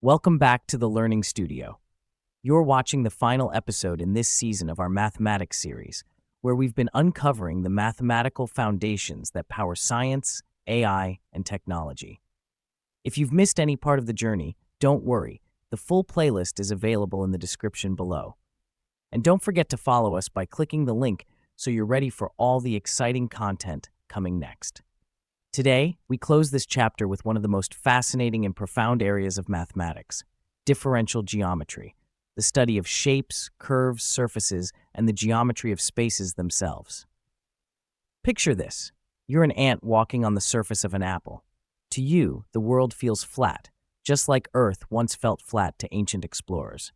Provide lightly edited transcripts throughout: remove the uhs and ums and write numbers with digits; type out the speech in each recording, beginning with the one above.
Welcome back to the Learning Studio. You're watching the final episode in this season of our mathematics series, where we've been uncovering the mathematical foundations that power science, AI, and technology. If you've missed any part of the journey, don't worry. The full playlist is available in the description below. And don't forget to follow us by clicking the link so you're ready for all the exciting content coming next. Today, we close this chapter with one of the most fascinating and profound areas of mathematics, differential geometry, the study of shapes, curves, surfaces, and the geometry of spaces themselves. Picture this. You're an ant walking on the surface of an apple. To you, the world feels flat, just like Earth once felt flat to ancient explorers.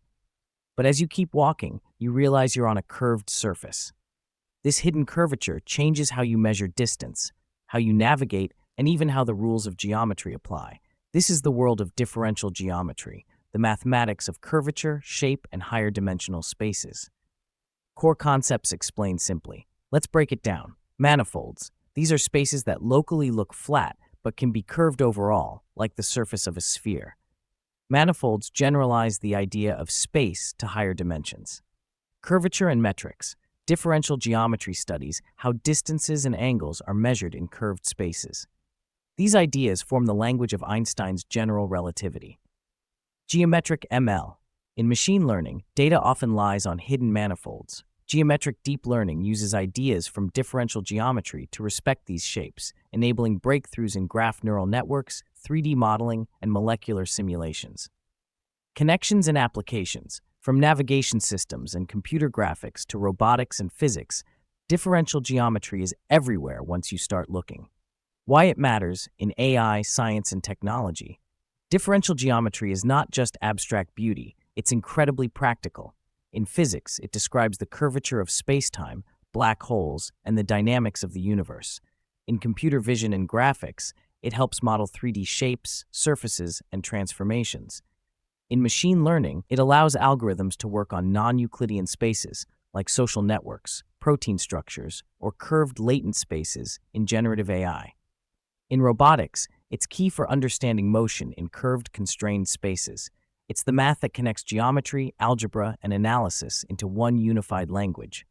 But as you keep walking, you realize you're on a curved surface. This hidden curvature changes how you measure distance, how you navigate, and even how the rules of geometry apply. This is the world of differential geometry, the mathematics of curvature, shape, and higher dimensional spaces. Core concepts explained simply. Let's break it down. Manifolds. These are spaces that locally look flat, but can be curved overall, like the surface of a sphere. Manifolds generalize the idea of space to higher dimensions. Curvature and metrics. Differential geometry studies how distances and angles are measured in curved spaces. These ideas form the language of Einstein's general relativity. Geometric ML. In machine learning, data often lies on hidden manifolds. Geometric deep learning uses ideas from differential geometry to respect these shapes, enabling breakthroughs in graph neural networks, 3D modeling, and molecular simulations. Connections and applications. From navigation systems and computer graphics to robotics and physics, differential geometry is everywhere once you start looking. Why it matters in AI, science, and technology. Differential geometry is not just abstract beauty, it's incredibly practical. In physics, it describes the curvature of spacetime, black holes, and the dynamics of the universe. In computer vision and graphics, it helps model 3D shapes, surfaces, and transformations. In machine learning, it allows algorithms to work on non-Euclidean spaces, like social networks, protein structures, or curved latent spaces in generative AI. In robotics, it's key for understanding motion in curved, constrained spaces. It's the math that connects geometry, algebra, and analysis into one unified language.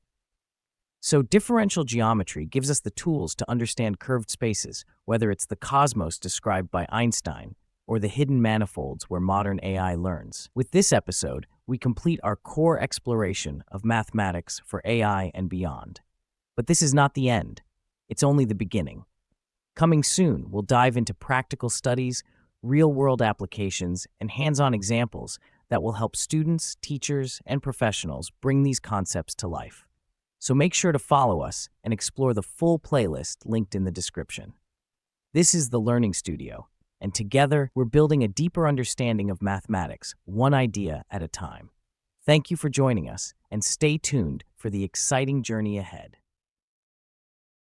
So differential geometry gives us the tools to understand curved spaces, whether it's the cosmos described by Einstein, or the hidden manifolds where modern AI learns. With this episode, we complete our core exploration of mathematics for AI and beyond. But this is not the end. It's only the beginning. Coming soon, we'll dive into practical studies, real-world applications, and hands-on examples that will help students, teachers, and professionals bring these concepts to life. So make sure to follow us and explore the full playlist linked in the description. This is the Learning Studio, and together, we're building a deeper understanding of mathematics, one idea at a time. Thank you for joining us, and stay tuned for the exciting journey ahead.